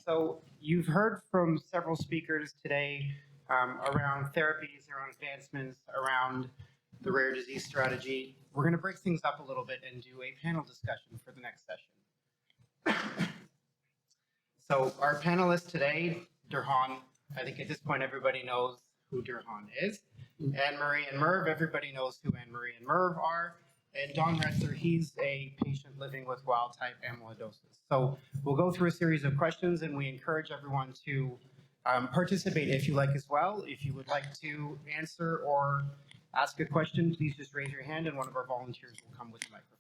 So you've heard from several speakers today around therapies, around advancements, around the rare disease strategy. We're going to break things up a little bit and do a panel discussion for the next session. So our panelists today, Derhan, I think at this point everybody knows who Derhan is. Anne-Marie and Merv, everybody knows who Anne-Marie and Merv are. And Don Retzer, he's a patient living with wild-type amyloidosis. So we'll go through a series of questions, and we encourage everyone to participate if you like as well. If you would like to answer or ask a question, please just raise your hand, and one of our volunteers will come with the microphone.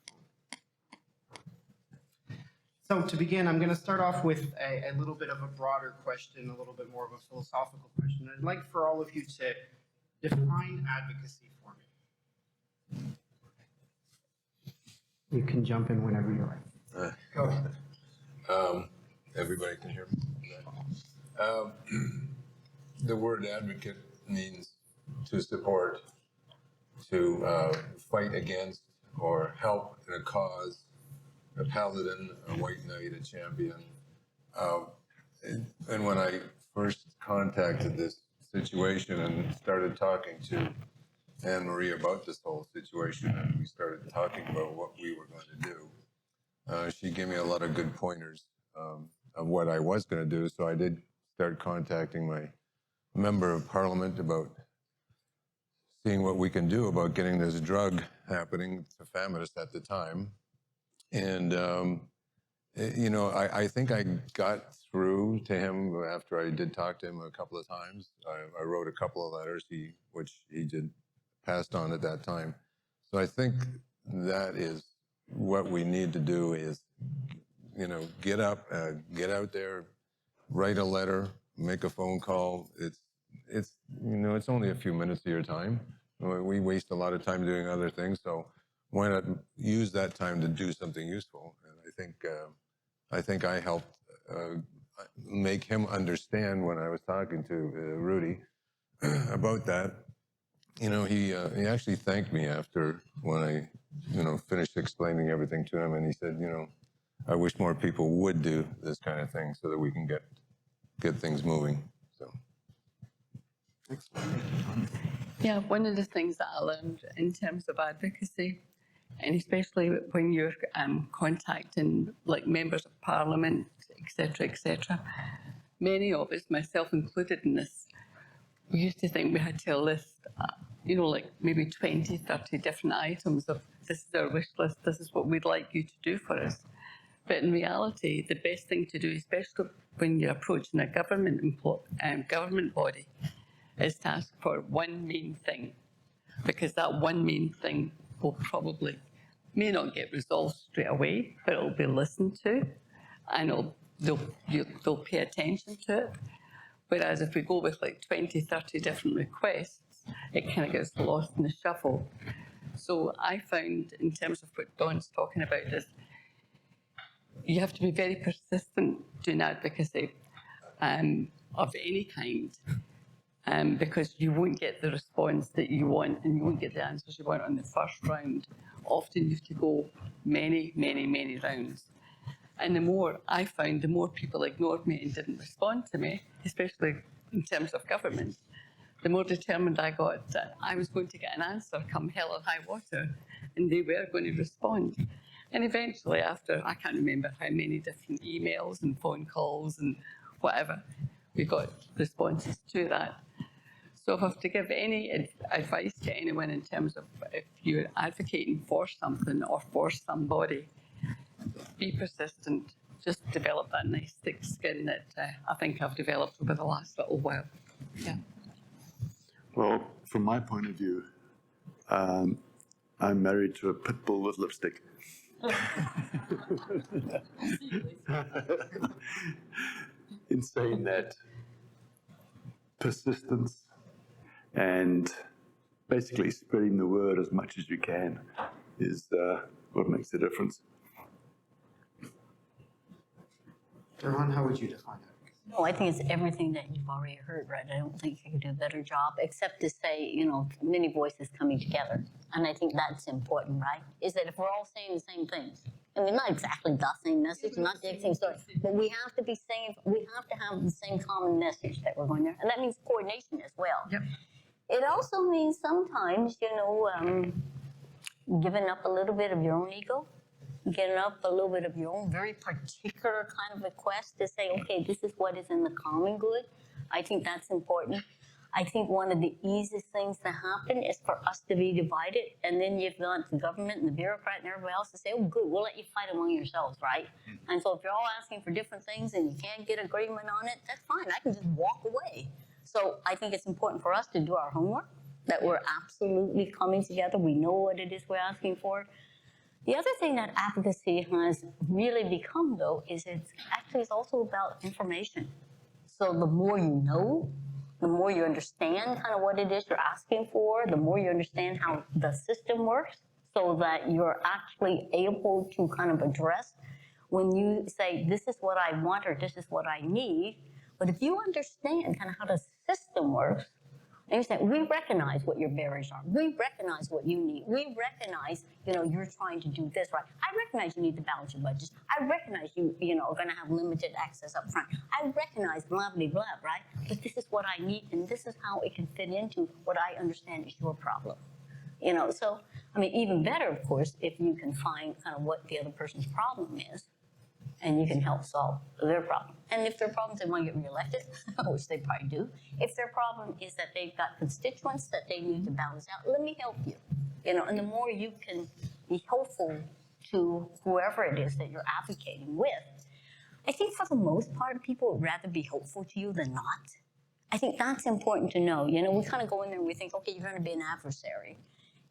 So to begin, I'm going to start off with a little bit of a broader question, a little bit more of a philosophical question. I'd like for all of you to define advocacy for me. You can jump in whenever you're ready. Go ahead. Everybody can hear me. The word advocate means to support, to fight against, or help in a cause, a paladin, a white knight, a champion. And when I first contacted this situation and started talking to Anne-Marie about this whole situation, and we started talking about what we were going to do, she gave me a lot of good pointers of what I was going to do. So I did start contacting my member of parliament about seeing what we can do about getting this drug happening, tafamidis at the time. And, I think I got through to him after I did talk to him a couple of times. I wrote a couple of letters, which he did passed on at that time. So I think that is what we need to do is, get up, get out there, write a letter, make a phone call. It's only a few minutes of your time. We waste a lot of time doing other things. So why not use that time to do something useful? And I think I helped make him understand when I was talking to Rudy about that. He actually thanked me after when I, finished explaining everything to him, and he said, I wish more people would do this kind of thing so that we can get things moving. So. Yeah, one of the things that I learned in terms of advocacy, and especially when you're contacting like members of parliament, etc., many of us, myself included in this, we used to think we had to list, like maybe 20, 30 different items of this is our wish list, this is what we'd like you to do for us. But in reality, the best thing to do, especially when you're approaching a government body, is to ask for one main thing, because that one main thing will may not get resolved straight away, but it'll be listened to, and they'll pay attention to it. Whereas if we go with like 20, 30 different requests, it kind of gets lost in the shuffle. So I found, in terms of what Don's talking about, is you have to be very persistent doing advocacy of any kind, because you won't get the response that you want, and you won't get the answers you want on the first round. Often you have to go many, many, many rounds. And the more people ignored me and didn't respond to me, especially in terms of government, the more determined I got that I was going to get an answer come hell or high water, and they were going to respond. And eventually, after, I can't remember how many different emails and phone calls and whatever, we got responses to that. So if I have to give any advice to anyone in terms of if you're advocating for something or for somebody, be persistent. Just develop that nice thick skin that I think I've developed over the last little while. Yeah. Well, from my point of view, I'm married to a pit bull with lipstick. In saying that, persistence and basically spreading the word as much as you can is what makes the difference. Derhan, how would you define it? No, I think it's everything that you've already heard, right? I don't think you can do a better job, except to say, many voices coming together. And I think that's important, right? Is that if we're all saying the same things, I mean, not exactly the same message, not the same story, but we have to be saying, we have to have the same common message that we're going there. And that means coordination as well. Yep. It also means sometimes, giving up a little bit of your own ego, giving up a little bit of your own very particular kind of request to say, okay, this is what is in the common good. I think that's important. I think one of the easiest things to happen is for us to be divided, and then you've got the government and the bureaucrat and everybody else to say, oh, good, we'll let you fight among yourselves, right? And so if you're all asking for different things and you can't get agreement on it, that's fine. I can just walk away. So I think it's important for us to do our homework, that we're absolutely coming together. We know what it is we're asking for. The other thing that advocacy has really become, though, is it's also about information. So the more you know, the more you understand kind of what it is you're asking for, the more you understand how the system works, so that you're actually able to kind of address when you say, this is what I want or this is what I need. But if you understand kind of how the system works, and you say, we recognize what your barriers are. We recognize what you need. We recognize, you're trying to do this right. I recognize you need to balance your budgets. I recognize you, are going to have limited access up front. I recognize blah, blah, blah, right? But this is what I need, and this is how it can fit into what I understand is your problem. So, even better, of course, if you can find kind of what the other person's problem is, and you can help solve their problem. And if their problem is they want to get reelected, which they probably do, if their problem is that they've got constituents that they need to balance out, let me help you. And the more you can be helpful to whoever it is that you're advocating with, I think for the most part, people would rather be helpful to you than not. I think that's important to know. We kind of go in there and we think, okay, you're going to be an adversary.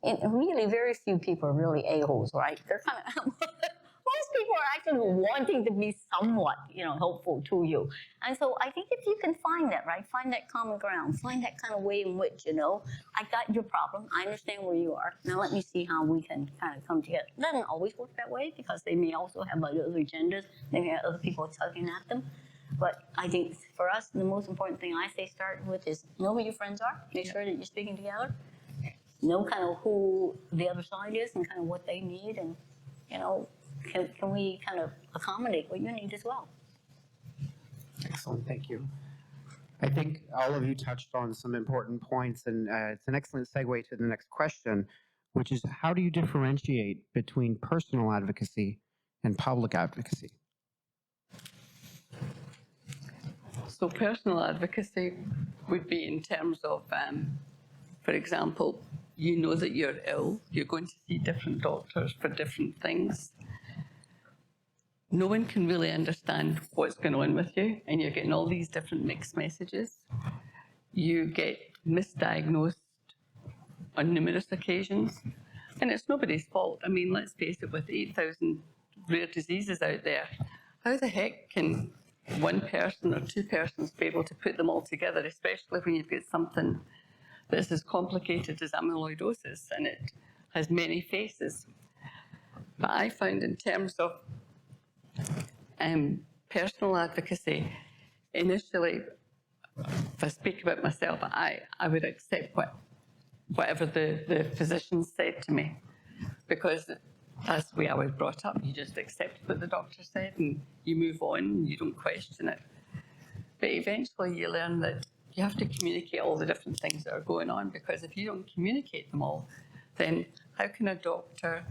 And really, very few people are really a-holes, right? They're kind of... Most people are actually wanting to be somewhat, helpful to you. And so I think if you can find that, right, find that common ground, find that kind of way in which, I got your problem, I understand where you are, now let me see how we can kind of come together. It doesn't always work that way, because they may also have other agendas, they may have other people tugging at them. But I think for us, the most important thing I say start with is know who your friends are, make sure that you're speaking together, know kind of who the other side is and kind of what they need, and, can we kind of accommodate what you need as well? Excellent, thank you. I think all of you touched on some important points, and it's an excellent segue to the next question, which is how do you differentiate between personal advocacy and public advocacy? So personal advocacy would be in terms of, for example, you know that you're ill, you're going to see different doctors for different things. No one can really understand what's going on with you, and you're getting all these different mixed messages. You get misdiagnosed on numerous occasions, and it's nobody's fault. Let's face it, with 8,000 rare diseases out there, how the heck can one person or two persons be able to put them all together, especially when you've got something that's as complicated as amyloidosis and it has many faces? But I found in terms of personal advocacy, initially, if I speak about myself, I would accept whatever the physicians said to me, because that's the way I was brought up. You just accept what the doctor said and you move on and you don't question it. But eventually you learn that you have to communicate all the different things that are going on, because if you don't communicate them all, then how can a doctor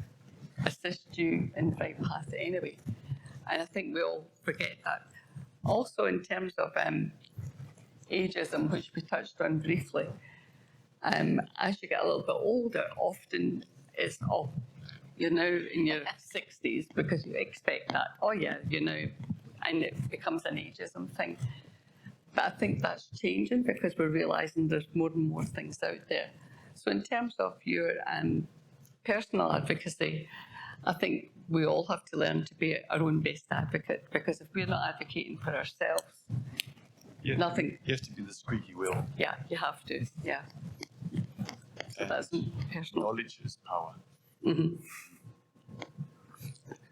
assist you in the right path anyway? And I think we all forget that. Also, in terms of ageism, which we touched on briefly, as you get a little bit older, often it's, you're now in your 60s, because you expect that, and it becomes an ageism thing. But I think that's changing, because we're realising there's more and more things out there. So in terms of your personal advocacy, I think we all have to learn to be our own best advocate, because if we're not advocating for ourselves, nothing. You have to be the squeaky wheel. Yeah, you have to. Yeah. So that's personal. Knowledge is power. Mm-hmm.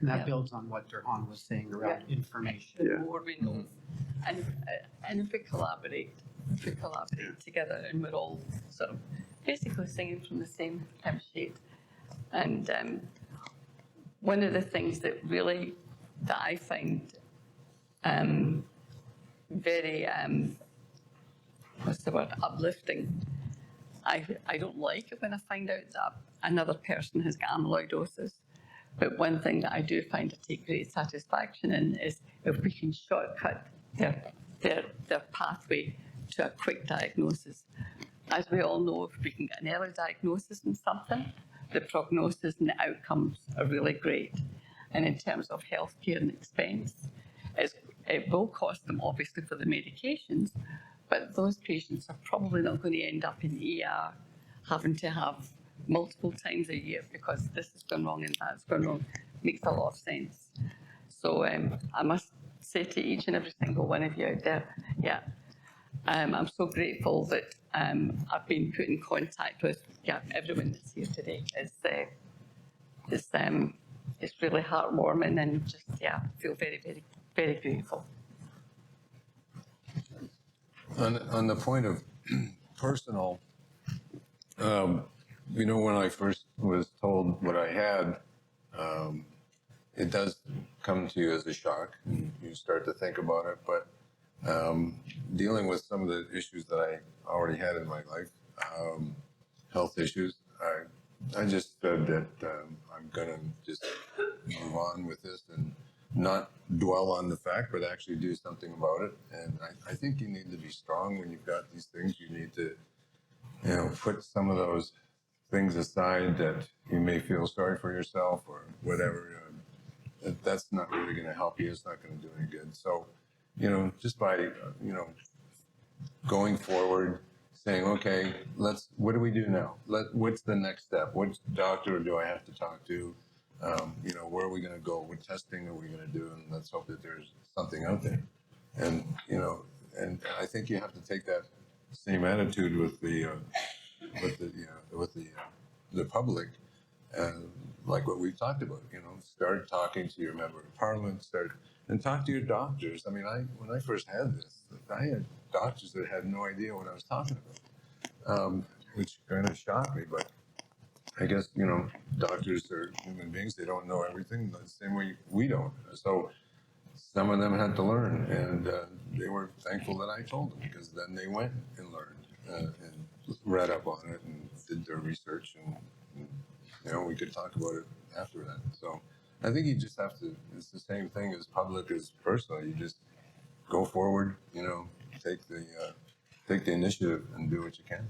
And that Yeah. builds on what Durhan was saying around information. The more we know, and if we collaborate together, and we're all sort of basically singing from the same hymn sheet, and one of the things that I find very, what's the word, uplifting. I don't like it when I find out that another person has got amyloidosis. But one thing that I do find I take great satisfaction in is if we can shortcut their pathway to a quick diagnosis. As we all know, if we can get an early diagnosis in something, the prognosis and the outcomes are really great. And in terms of healthcare and expense, it will cost them obviously for the medications, but those patients are probably not going to end up in the ER having to have multiple times a year because this has gone wrong and that's gone wrong. Makes a lot of sense. So I must say to each and every single one of you out there, yeah, I'm so grateful that I've been put in contact with everyone that's here today. It's really heartwarming and just, feel very, very, very grateful. On the point of personal, when I first was told what I had, it does come to you as a shock. You start to think about it, but dealing with some of the issues that I already had in my life, health issues, I just said that I'm gonna just move on with this and not dwell on the fact, but actually do something about it. And I think you need to be strong when you've got these things. You need to, put some of those things aside that you may feel sorry for yourself or whatever. That's not really going to help you. It's not going to do any good. So, just by, going forward, saying, okay, what do we do now? What's the next step? Which doctor do I have to talk to? Where are we going to go? What testing are we going to do? And let's hope that there's something out there. And, and I think you have to take that same attitude with the public, like what we've talked about. Start talking to your member of parliament, and talk to your doctors. I mean, when I first had this, I had doctors that had no idea what I was talking about, which kind of shocked me. But I guess doctors are human beings; they don't know everything the same way we don't. So some of them had to learn, and they were thankful that I told them, because then they went and learned and read up on it and did their research, and we could talk about it after that. So I think you just have to. It's the same thing as public as personal. You just go forward. Take the initiative and do what you can.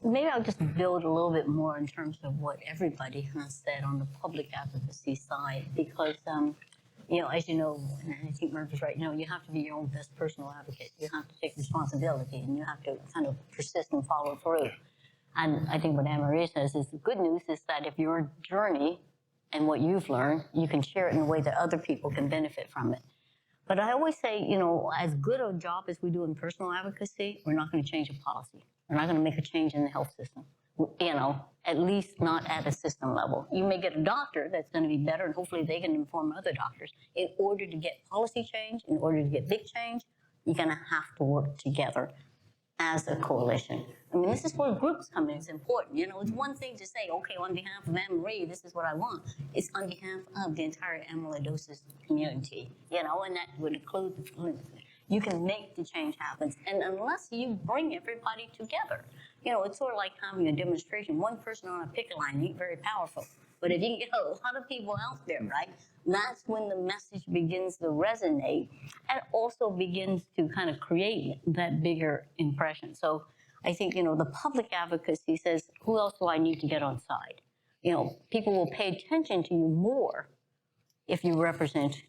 Maybe I'll just build a little bit more in terms of what everybody has said on the public advocacy side, because, as you know, and I think Murphy's right, you have to be your own best personal advocate. You have to take responsibility, and you have to kind of persist and follow through. And I think what Anne-Marie says is the good news is that if your journey and what you've learned, you can share it in a way that other people can benefit from it. But I always say, as good a job as we do in personal advocacy, we're not going to change a policy. We're not going to make a change in the health system, at least not at a system level. You may get a doctor that's going to be better, and hopefully they can inform other doctors. In order to get policy change, in order to get big change, you're going to have to work together as a coalition. I mean, this is where groups come in. It's important. It's one thing to say, okay, on behalf of Anne-Marie, this is what I want. It's on behalf of the entire amyloidosis community, and that would include you can make the change happen. And unless you bring everybody together, it's sort of like having a demonstration. One person on a picket line ain't very powerful. But if you can get a lot of people out there, right, that's when the message begins to resonate and also begins to kind of create that bigger impression. So I think, the public advocacy says, who else do I need to get on side? People will pay attention to you more if you represent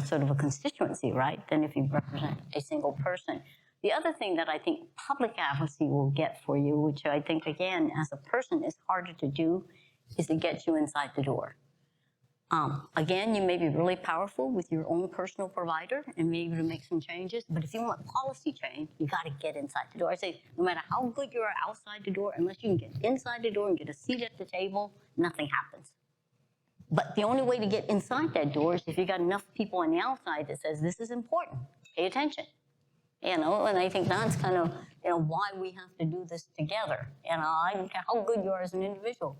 sort of a constituency, right, than if you represent a single person. The other thing that I think public advocacy will get for you, which I think, again, as a person is harder to do, is to get you inside the door. Again, you may be really powerful with your own personal provider and be able to make some changes, but if you want policy change, you got to get inside the door. I say, no matter how good you are outside the door, unless you can get inside the door and get a seat at the table, nothing happens. But the only way to get inside that door is if you got enough people on the outside that says, this is important, pay attention. And I think that's kind of, why we have to do this together. I don't care how good you are as an individual.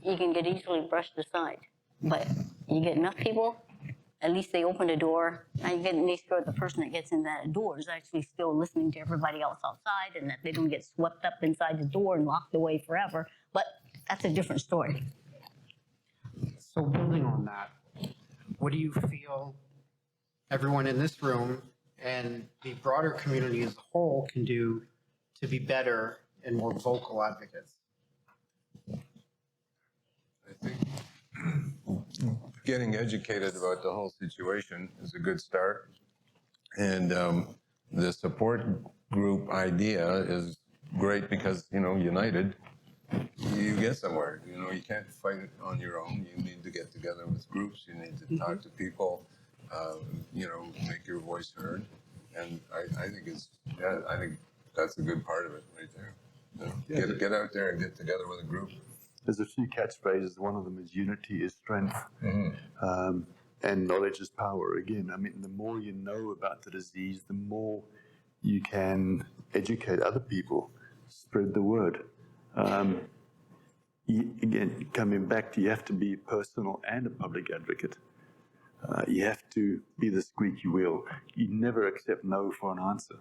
you can get easily brushed aside. But you get enough people, at least they open the door. And you get to make sure the person that gets in that door is actually still listening to everybody else outside, and that they don't get swept up inside the door and locked away forever. But that's a different story. So building on that, what do you feel everyone in this room and the broader community as a whole can do to be better and more vocal advocates? I think getting educated about the whole situation is a good start. And the support group idea is great because, united, you get somewhere. You can't fight it on your own. You need to get together with groups. You need to talk to people, make your voice heard. And I think that's a good part of it right there. Get out there and get together with a group. There's a few catchphrases. One of them is unity is strength, and knowledge is power. Again, I mean, the more you know about the disease, the more you can educate other people, spread the word. Again, coming back to, you have to be personal and a public advocate. You have to be the squeaky wheel. You never accept no for an answer.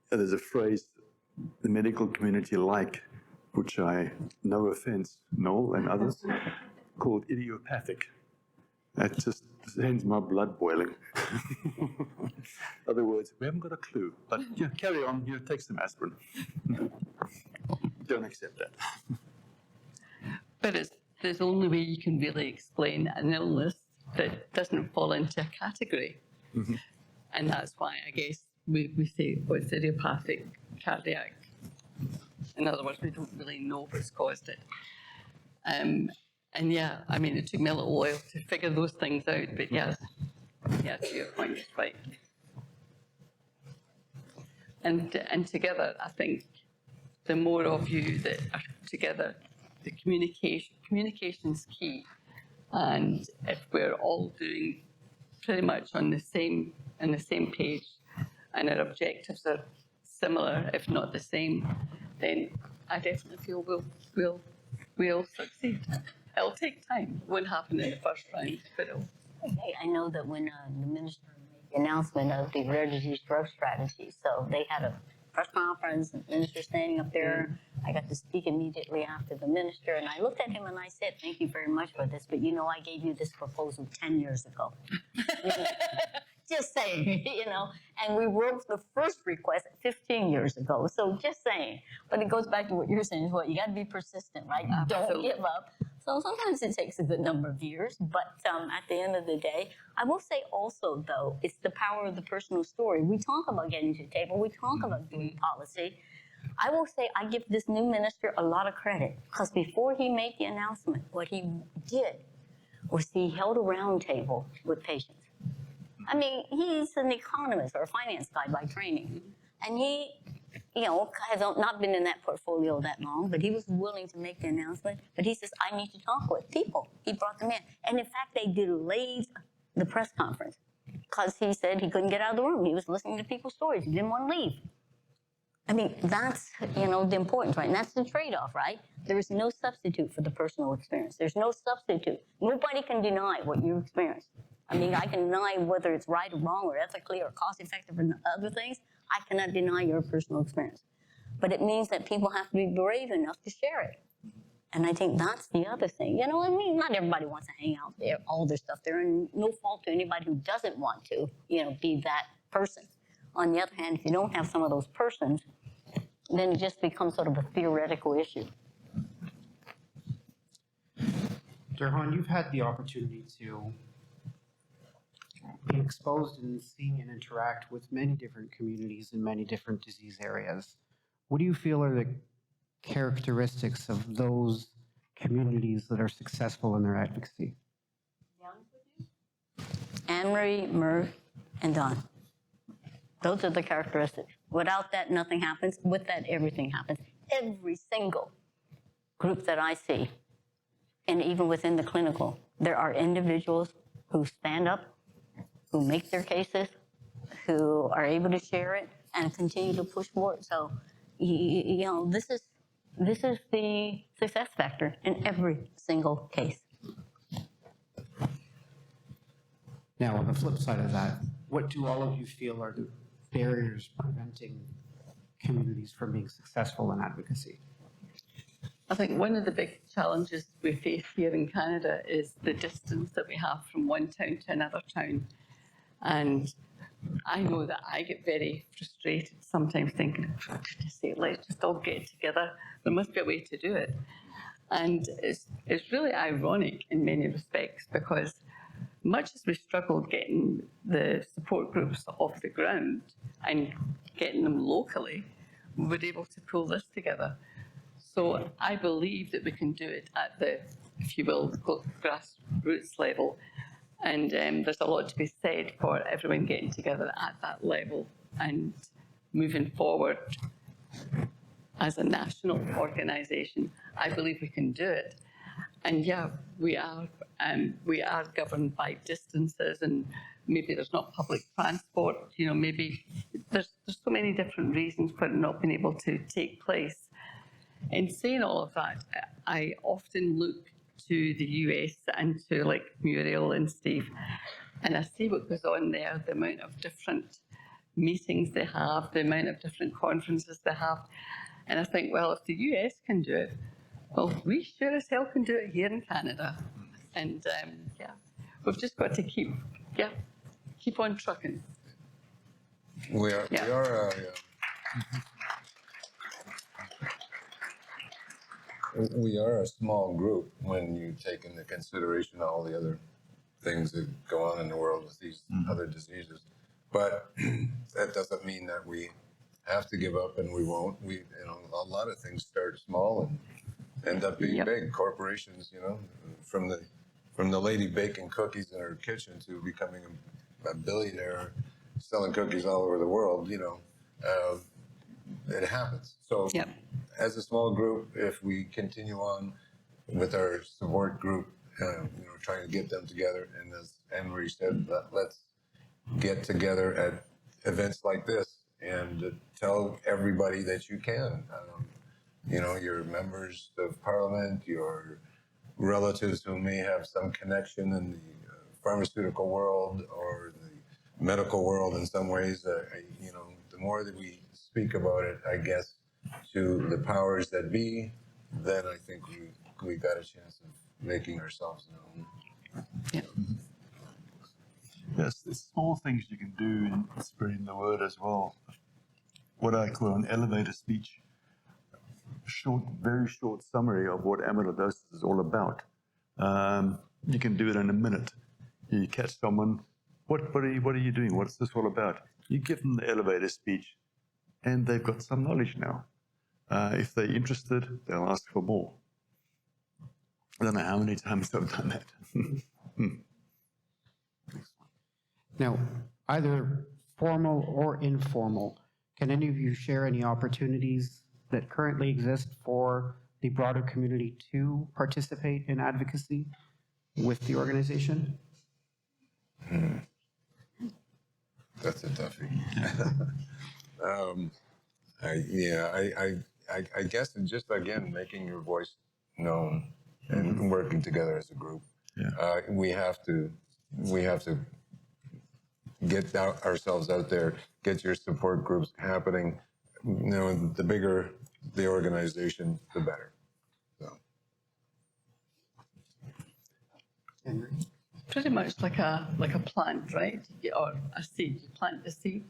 There's a phrase the medical community like, which no offense, Noel and others, called idiopathic. That just sends my blood boiling. In other words, we haven't got a clue, but carry on, take some aspirin. Don't accept that. But there's only way you can really explain an illness that doesn't fall into a category. And that's why I guess we say, it's idiopathic cardiac. In other words, we don't really know what's caused it. And yeah, I mean, it took me a little while to figure those things out, but yeah, to your point, it's right. And together, I think the more of you that are together, the communication's key. And if we're all doing pretty much on the same page, and our objectives are similar, if not the same, then I definitely feel we'll succeed. It'll take time. It won't happen in the first round, but it'll. I know that when the minister made the announcement of the rare disease drug strategy, so they had a press conference, the minister standing up there. I got to speak immediately after the minister, and I looked at him and I said, "Thank you very much for this, but I gave you this proposal 10 years ago." Just saying, and we wrote the first request 15 years ago. So just saying, but it goes back to what you're saying is you got to be persistent, right? Don't give up. So sometimes it takes a good number of years, but at the end of the day, I will say also though, it's the power of the personal story. We talk about getting to the table. We talk about doing policy. I will say I give this new minister a lot of credit because before he made the announcement, what he did was he held a round table with patients. I mean, he's an economist or a finance guy by training. And he, has not been in that portfolio that long, but he was willing to make the announcement. But he says, I need to talk with people. He brought them in. And in fact, they delayed the press conference because he said he couldn't get out of the room. He was listening to people's stories. He didn't want to leave. I mean, that's, the importance, right? And that's the trade-off, right? There is no substitute for the personal experience. There's no substitute. Nobody can deny what you experienced. I mean, I can deny whether it's right or wrong or ethically or cost-effective and other things. I cannot deny your personal experience. But it means that people have to be brave enough to share it. And I think that's the other thing. Not everybody wants to hang out there, all this stuff there, and no fault to anybody who doesn't want to, be that person. On the other hand, if you don't have some of those persons, then it just becomes sort of a theoretical issue. Derhan, you've had the opportunity to be exposed and see and interact with many different communities in many different disease areas. What do you feel are the characteristics of those communities that are successful in their advocacy? Anne-Marie, Murph, and Don. Those are the characteristics. Without that, nothing happens. With that, everything happens. Every single group that I see, and even within the clinical, there are individuals who stand up, who make their cases, who are able to share it and continue to push forward. So, this is this is the success factor in every single case. Now, on the flip side of that, what do all of you feel are the barriers preventing communities from being successful in advocacy? I think one of the big challenges we face here in Canada is the distance that we have from one town to another town. And I know that I get very frustrated sometimes thinking, for goodness sake, let's just all get together. There must be a way to do it. And it's really ironic in many respects, because much as we struggled getting the support groups off the ground and getting them locally, we were able to pull this together. So I believe that we can do it at the, if you will, grassroots level. And there's a lot to be said for everyone getting together at that level and moving forward as a national organisation. I believe we can do it. And yeah, we are governed by distances, and maybe there's not public transport. You know, maybe there's so many different reasons for it not being able to take place. In saying all of that, I often look to the US and to like Muriel and Steve, and I see what goes on there, the amount of different meetings they have, the amount of different conferences they have. And I think, well, if the US can do it, well, we sure as hell can do it here in Canada. And yeah, we've just got to keep on trucking. We are, Yeah. we are, we are a small group when you take into consideration all the other things that go on in the world with these other diseases. But that doesn't mean that we have to give up, and we won't. We, you know, a lot of things start small and end up being Yep. big. Corporations, you know, from the lady baking cookies in her kitchen to becoming a billionaire selling cookies all over the world. You know, it happens. So Yep. as a small group, if we continue on with our support group, trying to get them together, and as Anne-Marie said, let's get together at events like this and tell everybody that you can. Your members of parliament, your relatives who may have some connection in the pharmaceutical world or the medical world in some ways. The more that we speak about it, I guess, to the powers that be, then I think we got a chance of making ourselves known. Yeah. Yes, there's small things you can do in spreading the word as well. What I call an elevator speech. Very short summary of what amyloidosis is all about. You can do it in a minute. You catch someone, what are you doing? What's this all about? You give them the elevator speech, and they've got some knowledge now. If they're interested, they'll ask for more. I don't know how many times I've done that. Now, either formal or informal, can any of you share any opportunities that currently exist for the broader community to participate in advocacy with the organization? That's a toughie. I guess it's just, again, making your voice known and working together as a group. Yeah. We have to get ourselves out there, get your support groups happening. The bigger the organization, the better. So. Pretty much like a plant, right? Or a seed. You plant the seed,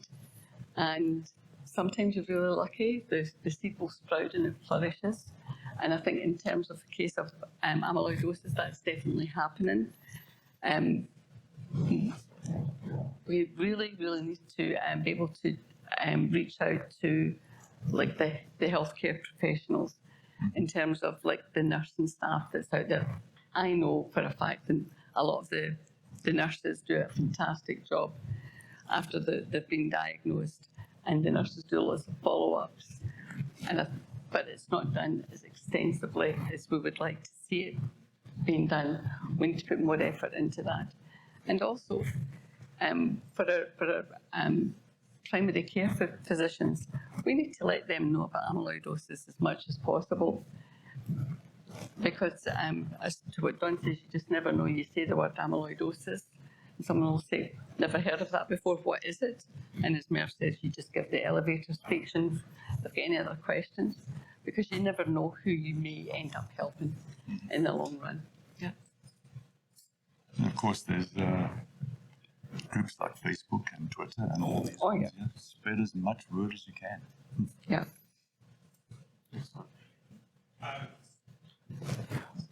and sometimes you're really lucky. The seed will sprout and it flourishes. And I think in terms of the case of amyloidosis, that's definitely happening. We really, really need to be able to reach out to like the healthcare professionals in terms of like the nursing staff that's out there. I know for a fact, and a lot of the nurses do a fantastic job after they've been diagnosed, and the nurses do lots of follow-ups. But it's not done as extensively as we would like to see it being done. We need to put more effort into that. And also, for our primary care physicians, we need to let them know about amyloidosis as much as possible. Because as to what Don says, you just never know. You say the word amyloidosis, and someone will say, never heard of that before, what is it? And as Mer says, you just give the elevator speech, and if they've got any other questions, because you never know who you may end up helping in the long run. Yeah. And of course, there's groups like Facebook and Twitter and all these. Oh, things, yeah. Spread as much word as you can. Yeah.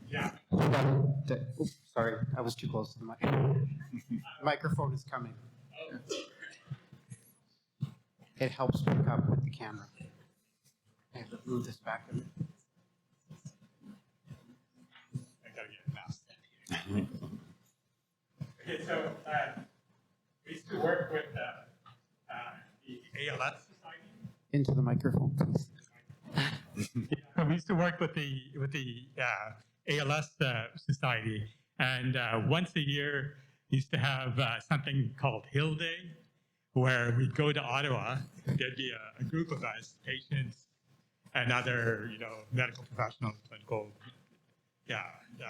Yeah. Oops, sorry, I was too close to the mic. The microphone is coming. It helps pick up with the camera. I have to move this back a bit. I gotta get it now. Okay, so we used to work with the ALS Society. Into the microphone, please. We used to work with the ALS Society, and once a year used to have something called Hill Day, where we'd go to Ottawa. There'd be a group of us, patients and other, medical professionals, clinical,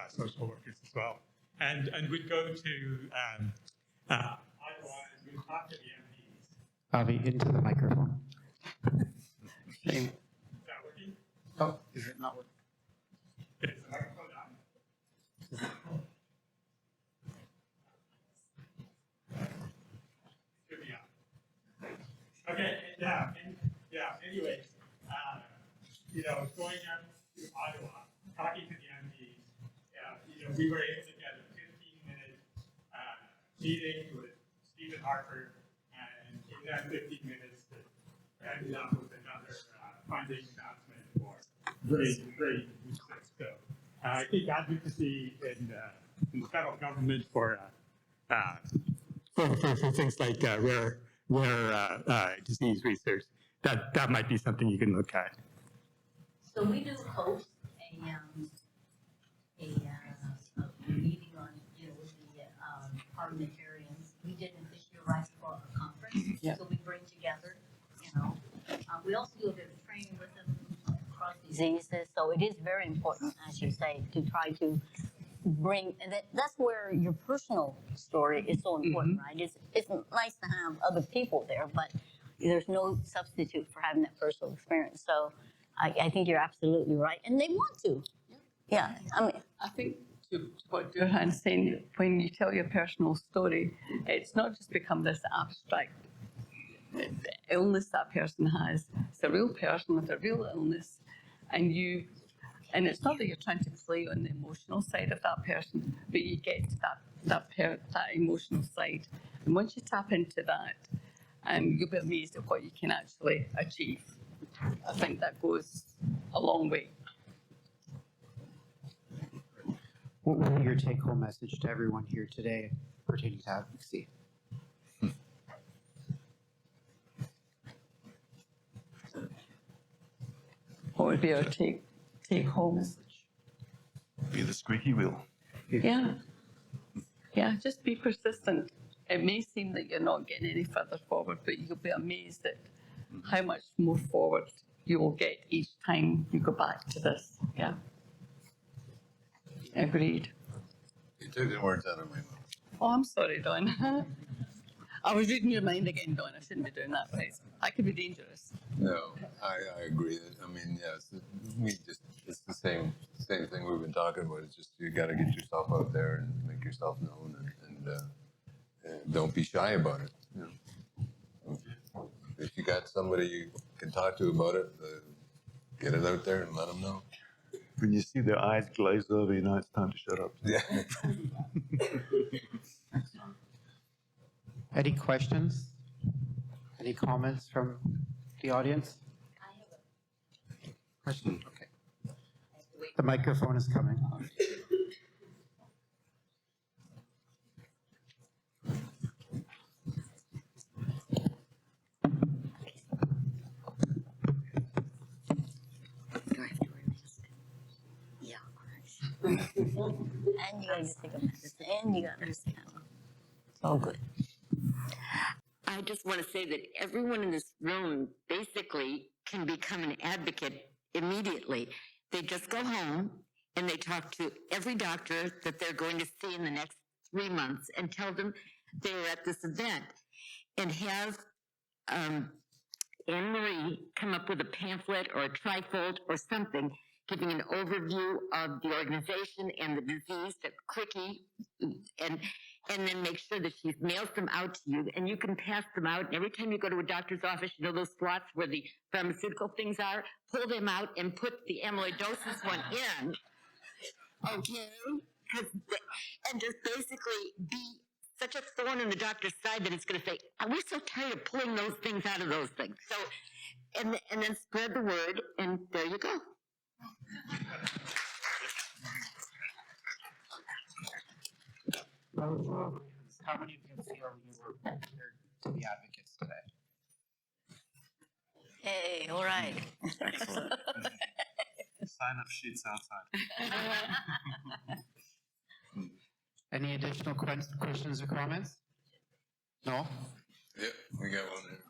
social workers as well, and we'd go to Ottawa and we'd talk to the MPs. Avi, into the microphone. Shame. Is that working? Oh, is it not working? Is the microphone on? Should be on. Okay, anyways, going up to Ottawa, talking to the MPs, we were able to get a 15-minute meeting with Stephen Harper, and in that 15 minutes, ended up with another funding announcement for great research. So I think advocacy in the federal government for things like rare disease research, that might be something you can look at. So we do host a meeting on, with the parliamentarians. We did in this year Rights for a conference. Yeah. So we bring together, we also do a bit of training with them across diseases. So it is very important, as you say, to try to bring, and that's where your personal story is so important, right? It's nice to have other people there, but there's no substitute for having that personal experience. So I think you're absolutely right, and they want to. Yeah, I mean, I think to what Durhan's saying, when you tell your personal story, it's not just become this abstract illness that person has. It's a real person with a real illness, and it's not that you're trying to play on the emotional side of that person, but you get to that emotional side, and once you tap into that, you'll be amazed at what you can actually achieve. I think that goes a long way. What will be your take-home message to everyone here today pertaining to advocacy? What would be our take home? Be the squeaky wheel. Yeah. Yeah, just be persistent. It may seem that you're not getting any further forward, but you'll be amazed at how much more forward you will get each time you go back to this. Yeah. Agreed. You took the words out of my mouth. Oh, I'm sorry, Don. I was reading your mind again, Don. I shouldn't be doing that, please. I could be dangerous. No, I agree. I mean, yes, it's the same thing we've been talking about. It's just you got to get yourself out there and make yourself known, and don't be shy about it. If you got somebody you can talk to about it, get it out there and let them know. When you see their eyes glaze over, you know it's time to shut up. Yeah. Any questions? Any comments from the audience? I have Question? Okay. The microphone is coming. Do I have to wear a mask? Yeah. And you gotta take a medicine, and you gotta scan. It's all good. I just want to say that everyone in this room basically can become an advocate immediately. They just go home and they talk to every doctor that they're going to see in the next 3 months and tell them they were at this event, and have Anne-Marie come up with a pamphlet or a trifold or something giving an overview of the organization and the disease, the quickie, and then make sure that she mails them out to you, and you can pass them out. And every time you go to a doctor's office, you know those slots where the pharmaceutical things are, pull them out and put the amyloidosis one in. Okay? And just basically be such a thorn in the doctor's side that it's going to say, we're so tired of pulling those things out of those things. So, and then spread the word, and there you go. How many of you feel you were prepared to be advocates today? Hey, all right. Excellent. Sign-up sheets outside. Any additional questions or comments? No? Yep, we got one there.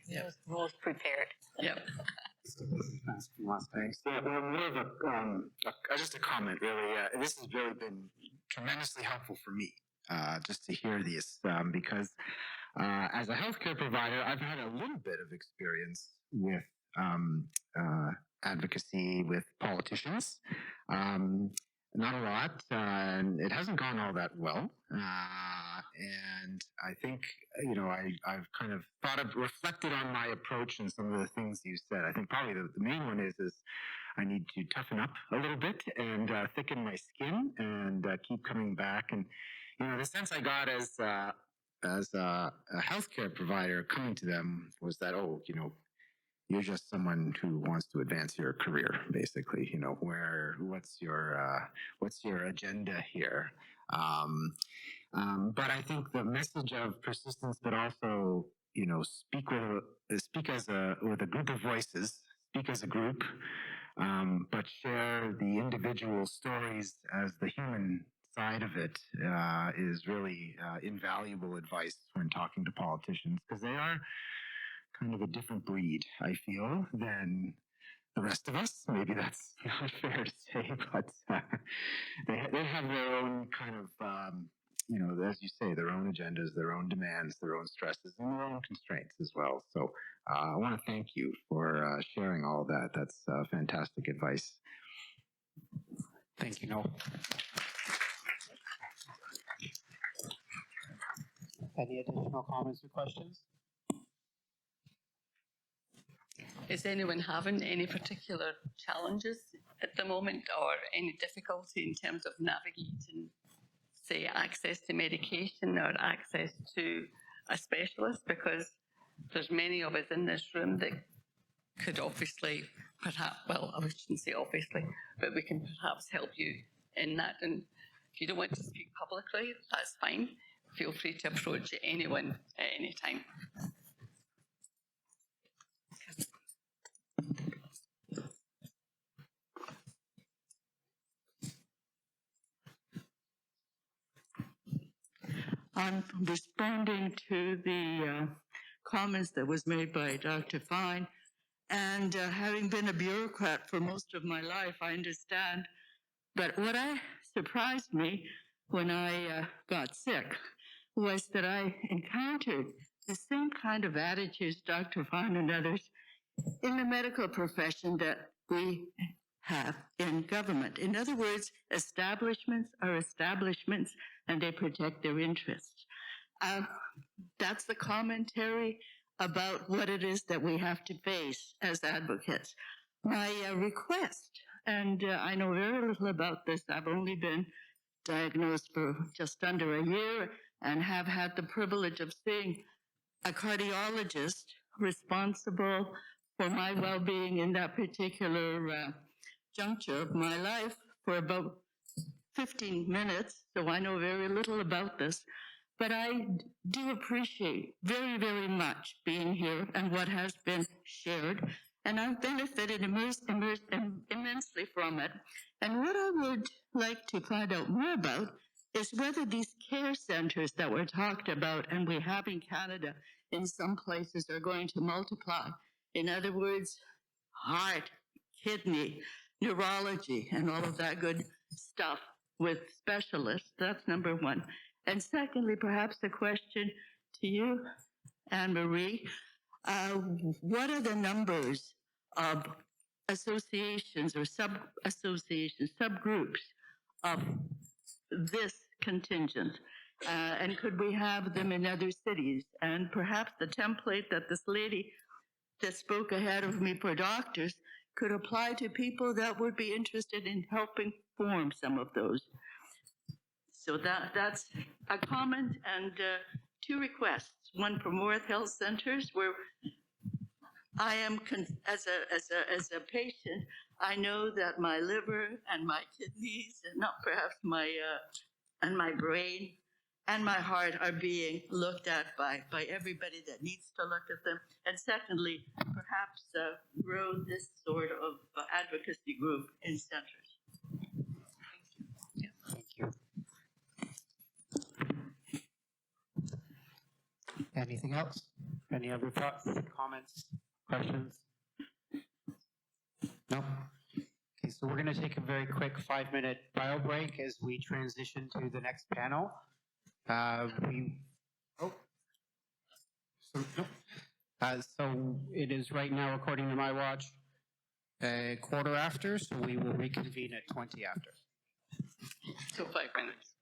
Yeah. Rules prepared. Yep. Thanks. Yeah, well, more of just a comment, really. This has really been tremendously helpful for me, just to hear these, because as a healthcare provider, I've had a little bit of experience with advocacy with politicians. Not a lot, and it hasn't gone all that well. And I think, I've kind of reflected on my approach and some of the things you said. I think probably the main one is I need to toughen up a little bit and thicken my skin and keep coming back. And, the sense I got as a healthcare provider coming to them was that, you're just someone who wants to advance your career, basically. What's your agenda here? But I think the message of persistence, but also, speak with a group of voices, speak as a group, but share the individual stories as the human side of it is really invaluable advice when talking to politicians, because they are kind of a different breed, I feel, than the rest of us. Maybe that's not fair to say, but they have their own kind of, as you say, their own agendas, their own demands, their own stresses, and their own constraints as well. So I want to thank you for sharing all of that. That's fantastic advice. Thank you, Noel. Any additional comments or questions? Is anyone having any particular challenges at the moment, or any difficulty in terms of navigating, say, access to medication or access to a specialist? Because there's many of us in this room that could obviously, perhaps, well, I shouldn't say obviously, but we can perhaps help you in that. And if you don't want to speak publicly, that's fine. Feel free to approach anyone at any time. I'm responding to the comments that was made by Dr. Fine. And having been a bureaucrat for most of my life, I understand. But what surprised me when I got sick was that I encountered the same kind of attitudes, Dr. Fine and others, in the medical profession that we have in government. In other words, establishments are establishments, and they protect their interests. That's the commentary about what it is that we have to face as advocates. My request, and I know very little about this, I've only been diagnosed for just under a year and have had the privilege of seeing a cardiologist responsible for my well-being in that particular juncture of my life for about 15 minutes, so I know very little about this. But I do appreciate very, very much being here and what has been shared, and I've benefited immensely from it. And what I would like to find out more about is whether these care centers that were talked about and we have in Canada in some places are going to multiply In other words, heart, kidney, neurology, and all of that good stuff with specialists. That's number one. And secondly, perhaps a question to you, Anne-Marie. What are the numbers of associations or sub-associations, subgroups of this contingent? And could we have them in other cities? And perhaps the template that this lady that spoke ahead of me for doctors could apply to people that would be interested in helping form some of those. So that's a comment and two requests. One for more health centers, where I am, as a patient, I know that my liver and my kidneys, and not perhaps and my brain and my heart are being looked at by everybody that needs to look at them. And secondly, perhaps grow this sort of advocacy group in centers. Thank you. Anything else? Any other thoughts, comments, questions? No? Okay, so we're going to take a very quick 5-minute bio break as we transition to the next panel. So it is right now, according to my watch, 1:15, so we will reconvene at 20 after. So 5 minutes.